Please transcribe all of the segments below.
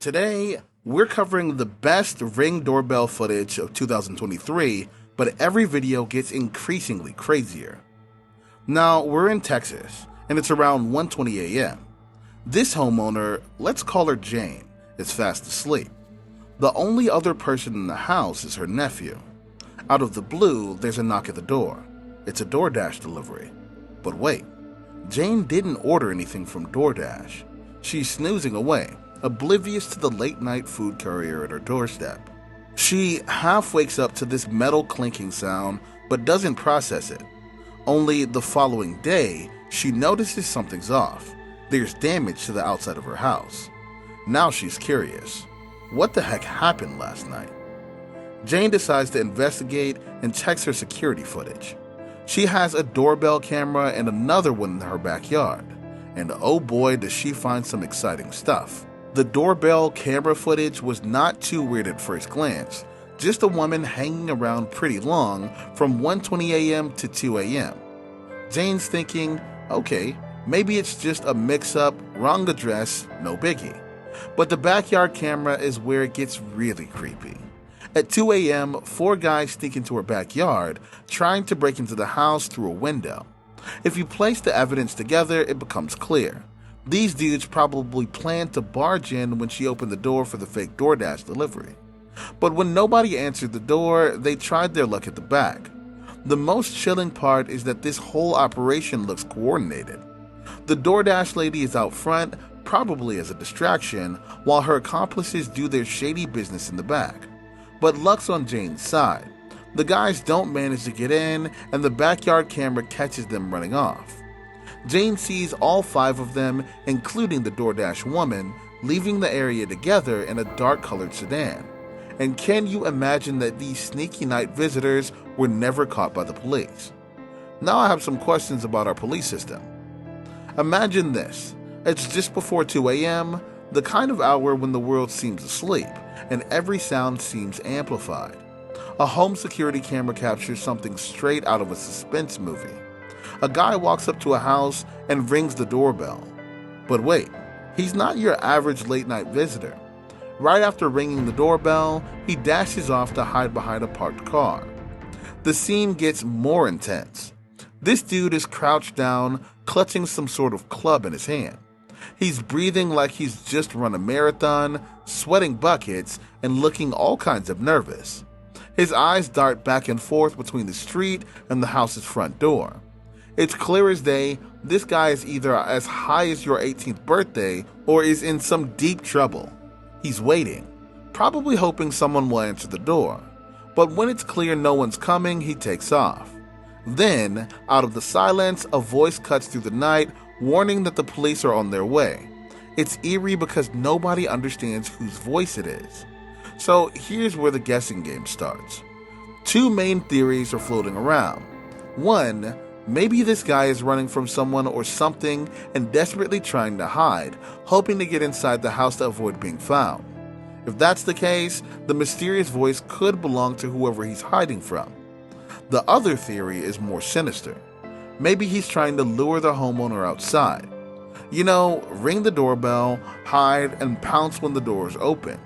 Today, we're covering the best Ring doorbell footage of 2023, but every video gets increasingly crazier. Now, we're in Texas, and it's around 1:20 a.m. This homeowner, let's call her Jane, is fast asleep. The only other person in the house is her nephew. Out of the blue, there's a knock at the door. It's a DoorDash delivery. But wait, Jane didn't order anything from DoorDash. She's snoozing away, oblivious to the late-night food courier at her doorstep. She half wakes up to this metal clinking sound, but doesn't process it. Only the following day, she notices something's off. There's damage to the outside of her house. Now she's curious. What the heck happened last night? Jane decides to investigate and checks her security footage. She has a doorbell camera and another one in her backyard. And oh boy, does she find some exciting stuff. The doorbell camera footage was not too weird at first glance, just a woman hanging around pretty long from 1:20 a.m. to 2 a.m. Jane's thinking, okay, maybe it's just a mix-up, wrong address, no biggie. But the backyard camera is where it gets really creepy. At 2 a.m., 4 guys sneak into her backyard, trying to break into the house through a window. If you place the evidence together, it becomes clear. These dudes probably planned to barge in when she opened the door for the fake DoorDash delivery. But when nobody answered the door, they tried their luck at the back. The most chilling part is that this whole operation looks coordinated. The DoorDash lady is out front, probably as a distraction, while her accomplices do their shady business in the back. But luck's on Jane's side. The guys don't manage to get in, and the backyard camera catches them running off. Jane sees all 5 of them, including the DoorDash woman, leaving the area together in a dark-colored sedan. And can you imagine that these sneaky night visitors were never caught by the police? Now I have some questions about our police system. Imagine this. It's just before 2 a.m., the kind of hour when the world seems asleep, and every sound seems amplified. A home security camera captures something straight out of a suspense movie. A guy walks up to a house and rings the doorbell. But wait, he's not your average late-night visitor. Right after ringing the doorbell, he dashes off to hide behind a parked car. The scene gets more intense. This dude is crouched down, clutching some sort of club in his hand. He's breathing like he's just run a marathon, sweating buckets, and looking all kinds of nervous. His eyes dart back and forth between the street and the house's front door. It's clear as day, this guy is either as high as your 18th birthday or is in some deep trouble. He's waiting, probably hoping someone will answer the door. But when it's clear no one's coming, he takes off. Then, out of the silence, a voice cuts through the night, warning that the police are on their way. It's eerie because nobody understands whose voice it is. So here's where the guessing game starts. 2 main theories are floating around. 1, maybe this guy is running from someone or something and desperately trying to hide, hoping to get inside the house to avoid being found. If that's the case, the mysterious voice could belong to whoever he's hiding from. The other theory is more sinister. Maybe he's trying to lure the homeowner outside. You know, ring the doorbell, hide, and pounce when the doors open.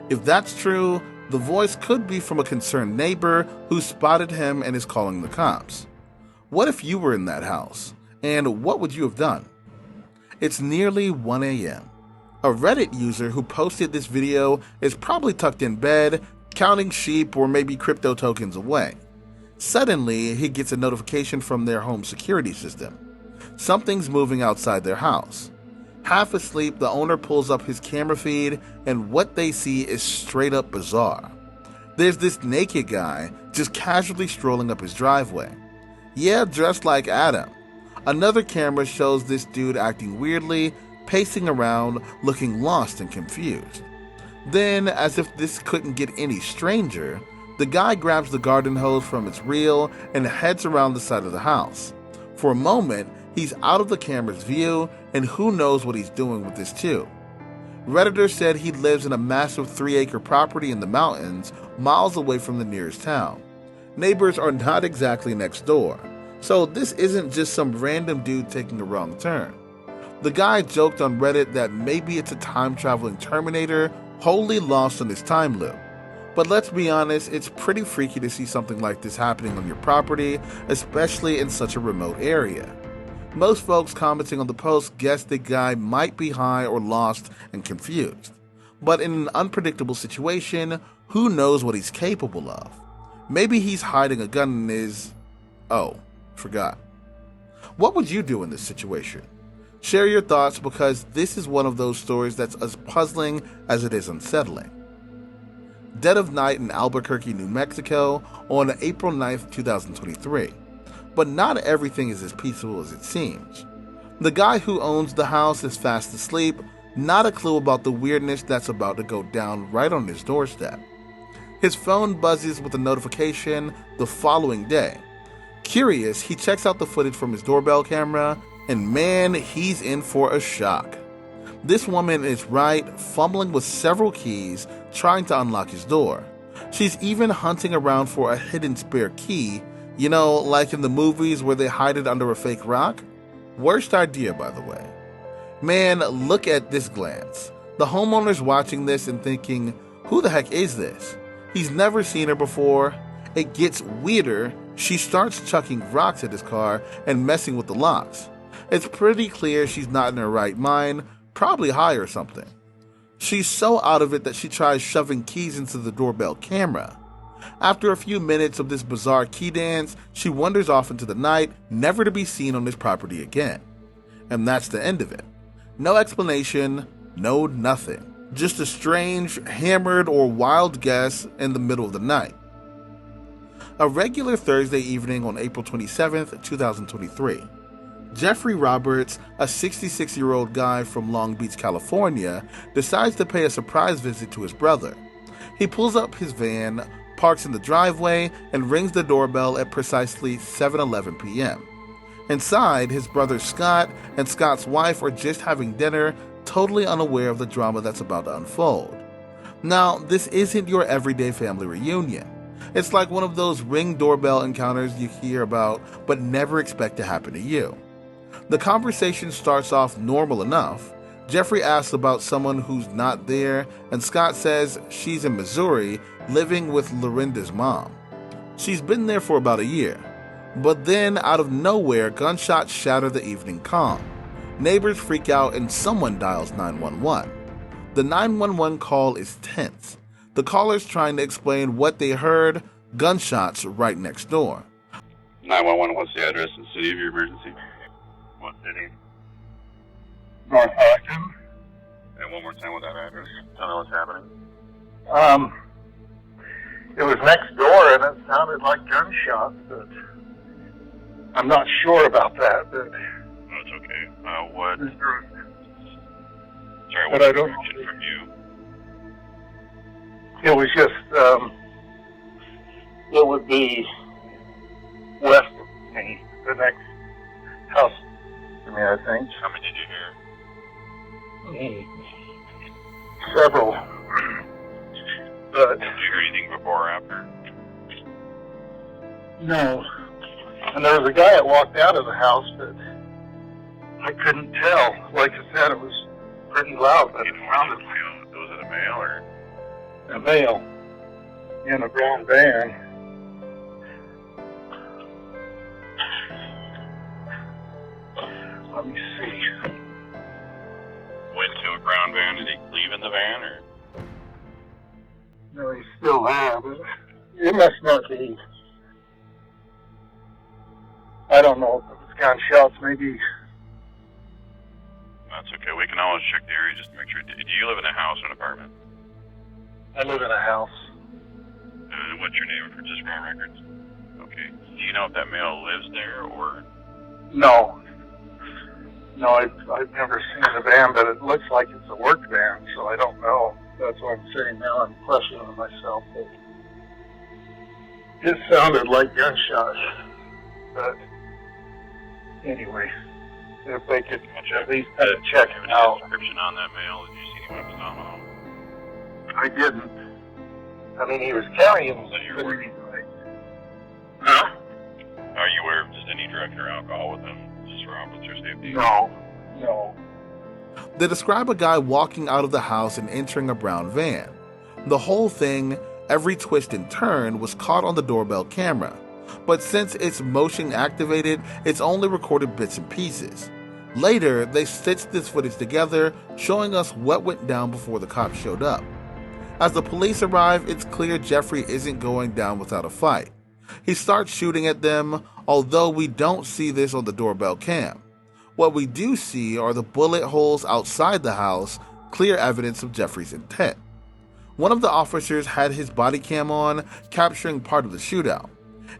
If that's true, the voice could be from a concerned neighbor who spotted him and is calling the cops. What if you were in that house? And what would you have done? It's nearly 1 a.m. A Reddit user who posted this video is probably tucked in bed, counting sheep or maybe crypto tokens away. Suddenly, he gets a notification from their home security system. Something's moving outside their house. Half asleep, the owner pulls up his camera feed, and what they see is straight up bizarre. There's this naked guy just casually strolling up his driveway. Yeah, dressed like Adam. Another camera shows this dude acting weirdly, pacing around, looking lost and confused. Then, as if this couldn't get any stranger, the guy grabs the garden hose from its reel and heads around the side of the house. For a moment, he's out of the camera's view, and who knows what he's doing with this too. Redditor said he lives in a massive 3-acre property in the mountains, miles away from the nearest town. Neighbors are not exactly next door, so this isn't just some random dude taking a wrong turn. The guy joked on Reddit that maybe it's a time-traveling Terminator wholly lost on his time loop. But let's be honest, it's pretty freaky to see something like this happening on your property, especially in such a remote area. Most folks commenting on the post guessed the guy might be high or lost and confused. But in an unpredictable situation, who knows what he's capable of? Maybe he's hiding a gun in his... Oh, forgot. What would you do in this situation? Share your thoughts, because this is one of those stories that's as puzzling as it is unsettling. Dead of night in Albuquerque, New Mexico on April 9th, 2023. But not everything is as peaceful as it seems. The guy who owns the house is fast asleep, not a clue about the weirdness that's about to go down right on his doorstep. His phone buzzes with a notification the following day. Curious, he checks out the footage from his doorbell camera, and man, he's in for a shock. This woman is right, fumbling with several keys, trying to unlock his door. She's even hunting around for a hidden spare key, you know, like in the movies where they hide it under a fake rock. Worst idea, by the way. Man, look at this glance. The homeowner's watching this and thinking, who the heck is this? He's never seen her before. It gets weirder. She starts chucking rocks at his car and messing with the locks. It's pretty clear she's not in her right mind, probably high or something. She's so out of it that she tries shoving keys into the doorbell camera. After a few minutes of this bizarre key dance, she wanders off into the night, never to be seen on this property again. And that's the end of it. No explanation, no nothing. Just a strange, hammered, or wild guess in the middle of the night. A regular Thursday evening on April 27th, 2023. Jeffrey Roberts, a 66-year-old guy from Long Beach, California, decides to pay a surprise visit to his brother. He pulls up his van, parks in the driveway, and rings the doorbell at precisely 7:11 p.m. Inside, his brother Scott and Scott's wife are just having dinner, totally unaware of the drama that's about to unfold. Now, this isn't your everyday family reunion. It's like one of those Ring doorbell encounters you hear about but never expect to happen to you. The conversation starts off normal enough. Jeffrey asks about someone who's not there, and Scott says she's in Missouri, living with Lorinda's mom. She's been there for about a year. But then, out of nowhere, gunshots shatter the evening calm. Neighbors freak out and someone dials 911. The 911 call is tense. The caller's trying to explain what they heard, gunshots right next door. 911, what's the address and city of your emergency? What city? North Houston. And one more time with that address. Tell me what's happening. It was next door and it sounded like gunshots, but I'm not sure about that. But oh, it's okay. What? Sorry, what but I don't direction from you? It was just, it would be west of me, the next house to me, I think. How many did you hear? Several. But Did you hear anything before or after? no. And there was a guy that walked out of the house, but I couldn't tell. Like I said, it was pretty loud, but it sounded like Was it a male or? a male in a brown van. Let me see. Went to a brown van. Did he leave in the van or? No, he's still there, but it must not be. I don't know if it was gunshots, maybe. That's okay. We can always check the area just to make sure. Do you live in a house or an apartment? I live in a house. What's your name for just for our records? Okay. Do you know if that male lives there or? No. No, I've never seen the van, but it looks like it's a work van, so I don't know. That's what I'm saying now. I'm questioning myself. But it sounded like gunshots. But anyway, if they could at least check it out. Description on that male. Did you see any weapons on him? I didn't. I mean, he was carrying Are Huh? you aware of just any drug or alcohol with him, just for officer safety? No, no. They describe a guy walking out of the house and entering a brown van. The whole thing, every twist and turn, was caught on the doorbell camera, but since it's motion activated, it's only recorded bits and pieces. Later, they stitched this footage together, showing us what went down before the cops showed up. As the police arrive, it's clear Jeffrey isn't going down without a fight. He starts shooting at them, although we don't see this on the doorbell cam. What we do see are the bullet holes outside the house, clear evidence of Jeffrey's intent. One of the officers had his body cam on, capturing part of the shootout.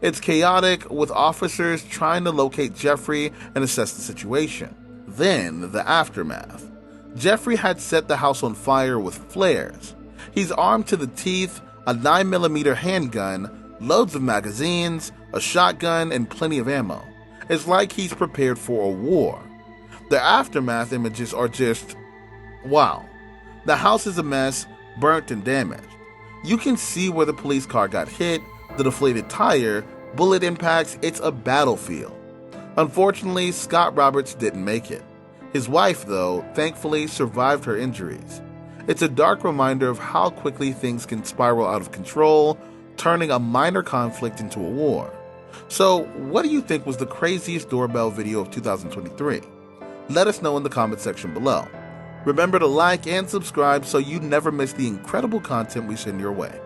It's chaotic, with officers trying to locate Jeffrey and assess the situation. Then, the aftermath. Jeffrey had set the house on fire with flares. He's armed to the teeth, a 9mm handgun, loads of magazines, a shotgun, and plenty of ammo. It's like he's prepared for a war. The aftermath images are just, wow. The house is a mess, burnt and damaged. You can see where the police car got hit, the deflated tire, bullet impacts. It's a battlefield. Unfortunately, Scott Roberts didn't make it. His wife, though, thankfully survived her injuries. It's a dark reminder of how quickly things can spiral out of control, turning a minor conflict into a war. So, what do you think was the craziest doorbell video of 2023? Let us know in the comment section below. Remember to like and subscribe so you never miss the incredible content we send your way.